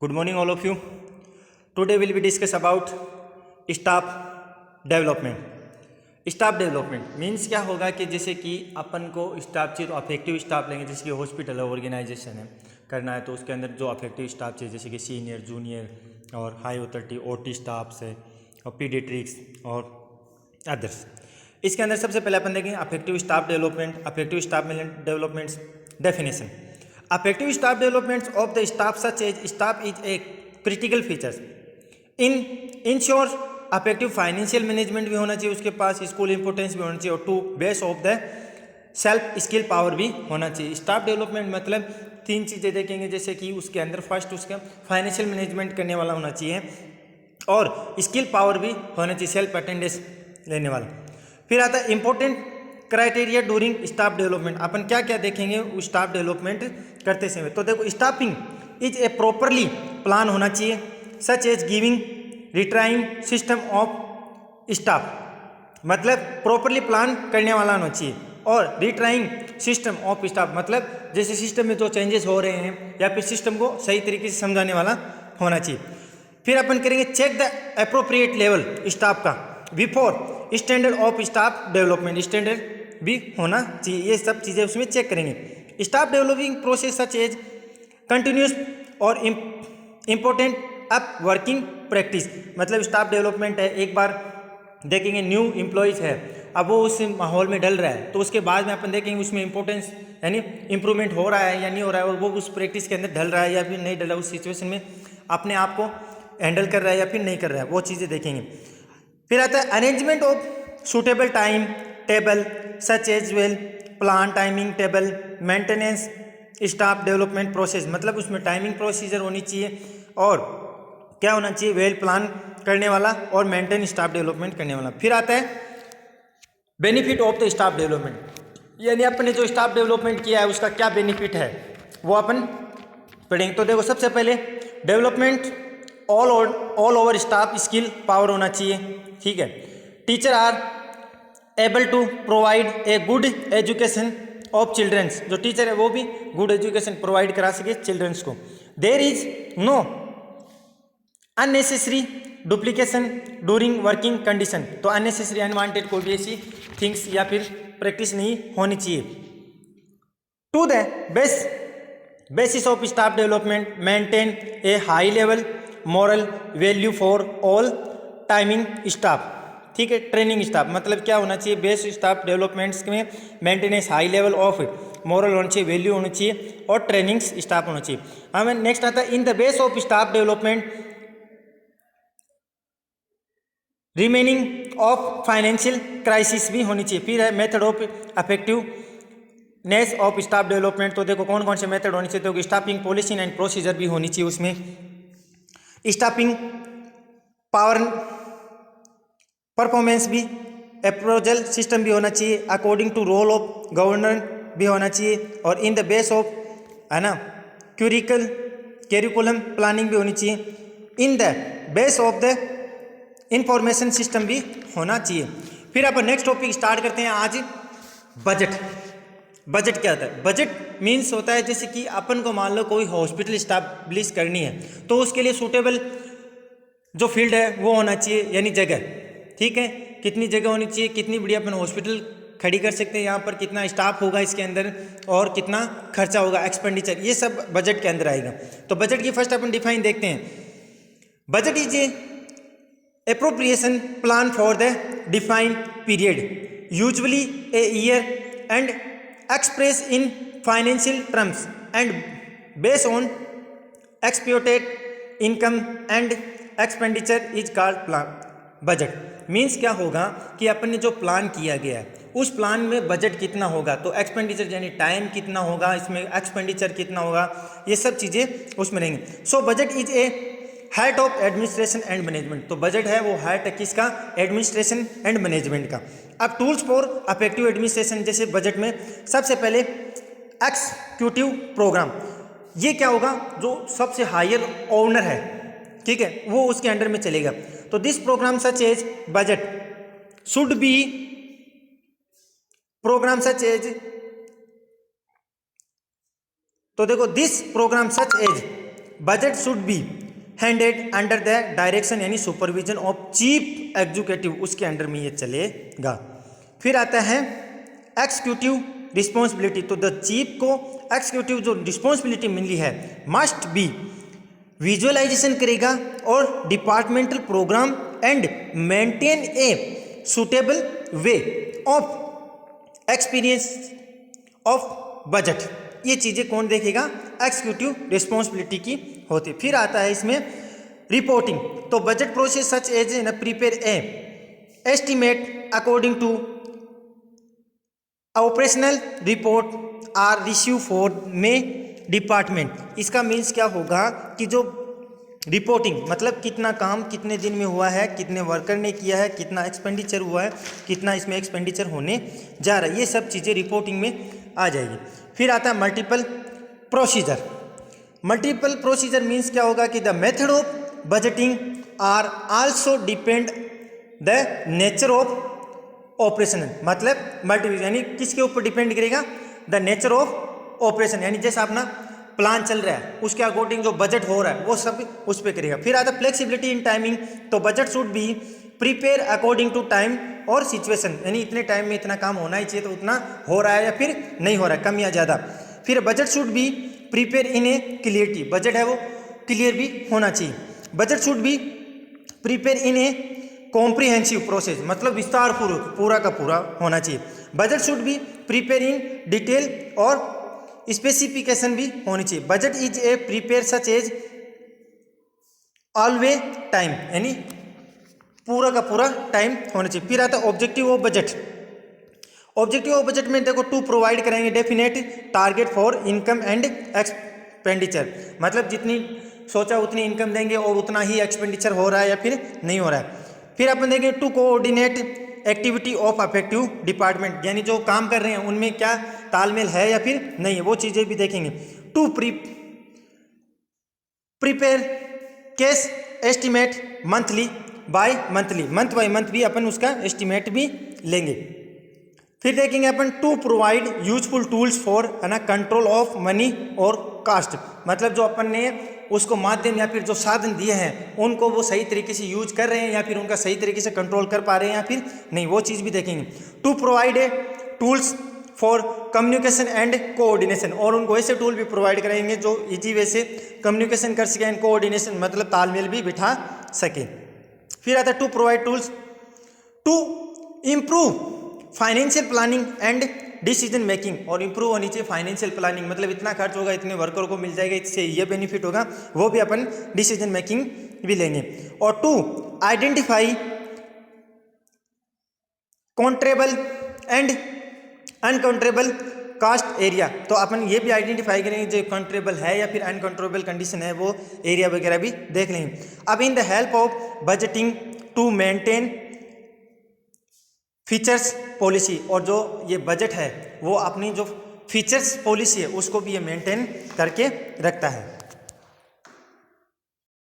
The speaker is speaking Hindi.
Good morning, all of you. Today we'll be discuss about staff development. Staff development means क्या होगा कि जैसे कि अपन को स्टाफ चाहिए तो अफेक्टिव स्टाफ लेंगे, जैसे कि हॉस्पिटल है, ऑर्गेनाइजेशन है, करना है तो उसके अंदर जो अफेक्टिव स्टाफ चाहिए जैसे कि सीनियर, जूनियर और हाई अथॉरिटी, ओटी स्टाफ्स है और पीडियाट्रिक्स और अदर्स। इसके अंदर सबसे पहले अपन देखेंगे effective staff development. Effective staff developments definition. Effective staff developments of the staff such as staff is a critical features in ensure effective financial management भी होना चाहिए उसके पास, स्कूल इंपोर्टेंस भी होना चाहिए और to base of the self skill power भी होना चाहिए। स्टाफ डेवलपमेंट मतलब तीन चीज़ें देखेंगे, जैसे कि उसके अंदर फर्स्ट उसका फाइनेंशियल मैनेजमेंट करने वाला होना चाहिए और स्किल पावर भी होना चाहिए, सेल्फ अटेंडेंस लेने वाला। फिर आता है important criteria during staff development. अपन क्या क्या देखेंगे स्टाफ डेवलपमेंट करते समय, तो देखो staffing is a properly plan होना चाहिए, such as giving retraining system of staff, मतलब प्रॉपरली प्लान करने वाला होना चाहिए, और रिट्राइंग सिस्टम ऑफ स्टाफ मतलब जैसे सिस्टम में जो चेंजेस हो रहे हैं या फिर सिस्टम को सही तरीके से समझाने वाला होना चाहिए। फिर अपन करेंगे check the appropriate level staff का before standard of staff development, standard भी होना चाहिए, ये सब चीज़ें उसमें चेक करेंगे। Staff developing process such as continuous और इम्पोर्टेंट अप वर्किंग प्रैक्टिस, मतलब स्टाफ डेवलपमेंट है, एक बार देखेंगे न्यू एम्प्लॉयज है, अब वो उस माहौल में डल रहा है तो उसके बाद में अपन देखेंगे उसमें इंपॉर्टेंस यानी इंप्रूवमेंट हो रहा है या नहीं हो रहा है, और वो उस प्रैक्टिस के अंदर ढल रहा है या फिर नहीं ढल रहा है, उस सिचुएशन में अपने आप को हैंडल कर रहा है या फिर नहीं कर रहा है, वो चीज़ें देखेंगे। फिर आता है arrangement of suitable time table such as well plan timing table maintenance staff development process, मतलब उसमें टाइमिंग प्रोसीजर होनी चाहिए और क्या होना चाहिए, वेल प्लान करने वाला और मेंटेन स्टाफ डेवलपमेंट करने वाला। फिर आता है benefit of the staff development, यानी अपन ने जो स्टाफ डेवलपमेंट किया है उसका क्या बेनिफिट है वो अपन पढ़ेंगे। तो देखो सबसे पहले development all over staff skill power होना चाहिए, ठीक है। Teacher are able to provide a good education of childrens, जो टीचर है वो भी गुड एजुकेशन प्रोवाइड करा सके चिल्ड्रंस को। There is no unnecessary duplication during working condition, तो अननेसेसरी अनवांटेड कोई भी ऐसी थिंग्स या फिर प्रैक्टिस नहीं होनी चाहिए। To the basis of staff development maintain a high level moral value for all timing staff, ठीक है। ट्रेनिंग स्टाफ मतलब क्या होना चाहिए, बेस्ट स्टाफ डेवलपमेंट्स में maintenance high level of moral होना चाहिए, वैल्यू होनी चाहिए और ट्रेनिंग स्टाफ होना चाहिए। हमें नेक्स्ट आता है in the base of staff development remaining of financial crisis भी होनी चाहिए। फिर है method of effectiveness of staff development, तो देखो कौन कौन से मेथड होनी चाहिए, तो स्टाफिंग पॉलिसी एंड प्रोसीजर भी होनी चाहिए उसमें, स्टाफिंग पावर परफॉर्मेंस भी, अप्रोचल सिस्टम भी होना चाहिए, according to role of governor भी होना चाहिए, और इन द बेस ऑफ है ना कैरिकुलम प्लानिंग भी होनी चाहिए, in the base of the information system भी होना चाहिए। फिर अपन नेक्स्ट टॉपिक स्टार्ट करते हैं आज, बजट। बजट क्या होता है, बजट मीन्स होता है जैसे कि अपन को मान लो कोई हॉस्पिटल स्टैब्लिश करनी है तो उसके लिए सूटेबल जो फील्ड है वो होना चाहिए, यानी जगह, ठीक है, कितनी जगह होनी चाहिए, कितनी बड़ी अपन हॉस्पिटल खड़ी कर सकते हैं, यहाँ पर कितना स्टाफ होगा इसके अंदर और कितना खर्चा होगा, एक्सपेंडिचर, ये सब बजट के अंदर आएगा। तो बजट की फर्स्ट अपन डिफाइन देखते हैं। Budget is A appropriation plan for the defined period, usually a year, and expressed in financial terms and based on expected income and expenditure is called plan। Budget means क्या होगा कि अपन ने जो प्लान किया गया है उस प्लान में बजट कितना होगा, तो एक्सपेंडिचर यानी टाइम कितना होगा, इसमें एक्सपेंडिचर कितना होगा, ये सब चीज़ें उसमें रहेंगी। So budget is A heart of administration and management, तो बजट है वो हार्ट है किसका, एडमिनिस्ट्रेशन एंड मैनेजमेंट का। अब टूल्स फॉर अफेक्टिव एडमिनिस्ट्रेशन, जैसे बजट में सबसे पहले एक्सिक्यूटिव प्रोग्राम, ये क्या होगा, जो सबसे हायर ओनर है, ठीक है, वो उसके अंडर में चलेगा। तो this programme such as budget should be programme such as, तो देखो this programme such as budget should be handed under the direction यानी सुपरविजन ऑफ चीफ एग्जीक्यूटिव, उसके अंडर में ये चलेगा। फिर आता है एक्सिक्यूटिव रिस्पॉन्सिबिलिटी। तो द चीफ को एक्सिक्यूटिव जो रिस्पॉन्सिबिलिटी मिली है मस्ट बी विजुअलाइजेशन करेगा और departmental programme and maintain a suitable way of experience of budget. ये चीज़ें कौन देखेगा? एक्सिक्यूटिव रिस्पॉन्सिबिलिटी की होती। फिर आता है इसमें रिपोर्टिंग। तो बजट प्रोसेस सच एज न prepare a estimate according to operational report are receive for में डिपार्टमेंट। इसका मीन्स क्या होगा कि जो रिपोर्टिंग मतलब कितना काम कितने दिन में हुआ है, कितने वर्कर ने किया है, कितना एक्सपेंडिचर हुआ है, कितना इसमें एक्सपेंडिचर होने जा रहा है, ये सब चीज़ें रिपोर्टिंग में आ जाएगी। फिर आता है multiple procedure. Multiple procedure means क्या होगा कि the method of budgeting are also depend the nature of operation. मतलब मल्टीपल यानी किसके ऊपर डिपेंड करेगा? द नेचर ऑफ ऑपरेशन, यानी जैसा अपना प्लान चल रहा है उसके अकॉर्डिंग जो बजट हो रहा है वो सब उस पर करेगा। फिर आता है फ्लेक्सिबिलिटी इन टाइमिंग। तो budget should be prepare according to time और सिचुएशन, यानी इतने टाइम में इतना काम होना ही चाहिए, तो उतना हो रहा है या फिर नहीं हो रहा है, कम या ज़्यादा। फिर budget should be prepare in a clarity, budget है वो क्लियर भी होना चाहिए। Budget should be prepare in a comprehensive process, मतलब विस्तार पूर्वक पूरा का पूरा होना चाहिए। Budget should be prepare in detail और स्पेसिफिकेशन भी होनी चाहिए। Budget is a prepare such as always time, यानी पूरा का पूरा टाइम होना चाहिए। फिर आता है objective of budget. Objective of budget में देखो टू प्रोवाइड करेंगे definite target for income and expenditure, मतलब जितनी सोचा उतनी इनकम देंगे और उतना ही एक्सपेंडिचर हो रहा है या फिर नहीं हो रहा है। फिर अपन देखेंगे to coordinate activity of affective department, यानी जो काम कर रहे हैं उनमें क्या तालमेल है या फिर नहीं है, वो चीज़ें भी देखेंगे। To prepare cash estimate monthly by monthly, month by month भी अपन उसका एस्टिमेट भी लेंगे। फिर देखेंगे अपन to provide useful tools for है ना कंट्रोल ऑफ मनी और कास्ट, मतलब जो अपन ने उसको माध्यम या फिर जो साधन दिए हैं उनको वो सही तरीके से यूज कर रहे हैं या फिर उनका सही तरीके से कंट्रोल कर पा रहे हैं या फिर नहीं, वो चीज़ भी देखेंगे। To provide a tools for communication and coordination, और उनको ऐसे टूल भी प्रोवाइड करेंगे जो इजी वे से कम्युनिकेशन कर सकें, कोऑर्डिनेशन मतलब तालमेल भी बिठा सकें। फिर आता है to provide tools to improve financial planning and decision making, और इम्प्रूव होनी चाहिए फाइनेंशियल प्लानिंग, मतलब इतना खर्च होगा इतने वर्कर को मिल जाएगा, इससे ये बेनिफिट होगा, वो भी अपन डिसीजन मेकिंग भी लेंगे। और to identify countable and uncountable cost area, तो अपन ये भी आइडेंटिफाई करेंगे जो काउंटेबल है या फिर अनकाउंटेबल कंडीशन है वो एरिया वगैरह भी देख लेंगे। अब in the help of budgeting to maintain features policy, और जो ये बजट है वो अपनी जो फीचर्स पॉलिसी है उसको भी ये मेंटेन करके रखता है।